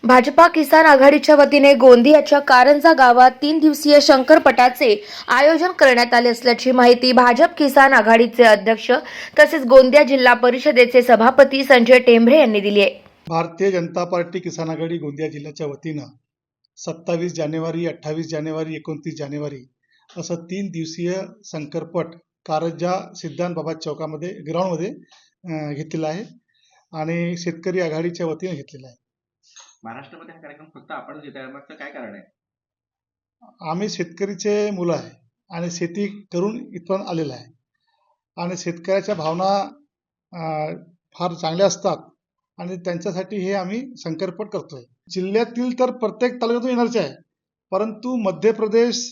भाजपा किसान आघाडीच्या वतीने गोंदियाच्या कारंजा गावात 3 दिवसीय शंकरपटाचे आयोजन करण्यात आले असल्याची माहिती भाजप किसान आघाडीचे अध्यक्ष तसेच गोंदिया जिल्हा परिषदेचे सभापती संजय टेंभरे यांनी दिली आहे। भारतीय जनता पार्टी किसान आघाडी गोंदिया जिल्ह्याच्या वतीनं 27 जानेवारी, 28 जानेवारी, 29 जानेवारी असं 3 दिवसीय शंकरपट कारंजा सिद्धांत बाबा चौकामध्ये ग्राउंडमध्ये घेतलेला आहे आणि शेतकरी आघाडीच्या वतीने घेतलेला आहे। महाराष्ट्रामध्ये हा कार्यक्रम फक्त आपण घेत आहे, मागचं काय कारण आहे? आम्ही शेतकरीचे मुलं आहे आणि शेती करून इथपर्यंत आलेला आहे आणि शेतकऱ्याच्या भावना फार चांगल्या असतात आणि त्यांच्यासाठी हे आम्ही शंकरपट करतोय। जिल्ह्यातील तर प्रत्येक तालुक्यातून येणारच आहे, परंतु मध्य प्रदेश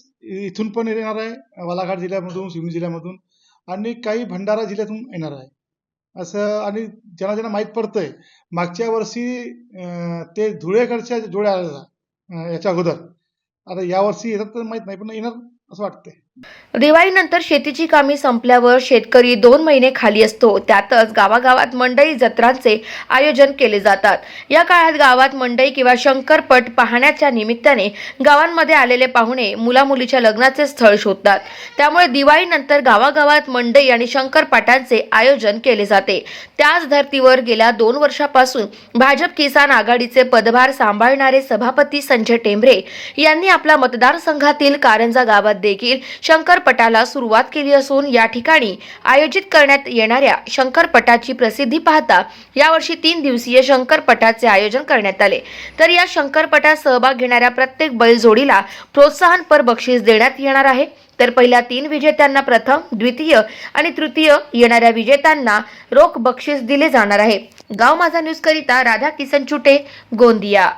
इथून पण येणार आहे, बालाघाट जिल्ह्यामधून, सिवनी जिल्ह्यामधून आणि काही भंडारा जिल्ह्यातून येणार आहे असं। आणि ज्यांना माहीत पडतंय, मागच्या वर्षी ते धुळेकडच्या जोड्या आलेल्या याच्या अगोदर, आता यावर्षी येतात तर माहीत नाही, पण येणार असं वाटतंय। दिवाळीनंतर शेतीची कामे संपल्यावर शेतकरी 2 महिने खाली असतो, त्यातच गावागावात मंडई जत्रांचे आयोजन केले जातात। या काळात गावात मंडई किंवा शंकरपट पाहण्याच्या निमित्ताने गावांमध्ये आलेले पाहुणे मुलामुलीच्या लग्नाचे स्थळ शोधतात। त्यामुळे दिवाळीनंतर गावागावात मंडई आणि शंकरपटांचे आयोजन केले जाते। त्याच धर्तीवर गेल्या 2 वर्षापासून भाजप किसान आघाडीचे पदभार सांभाळणारे सभापती संजय टेंभरे यांनी आपल्या मतदारसंघातील कारंजा गावात देखील शंकरपटाला सुरुवात केली असून या ठिकाणी आयोजित करण्यात येणाऱ्या शंकरपटाची प्रसिद्धी पाहता यावर्षी 3 दिवसीय शंकरपटाचे आयोजन करण्यात आले। तर या शंकरपटात सहभाग घेणाऱ्या प्रत्येक बैलजोडीला प्रोत्साहनपर बक्षीस देण्यात येणार आहे। तर पहिल्या 3 विजेत्यांना प्रथम, द्वितीय आणि तृतीय येणाऱ्या विजेत्यांना रोख बक्षीस दिले जाणार आहे। गाव माझा न्यूज करिता राधा किसन चुटे, गोंदिया।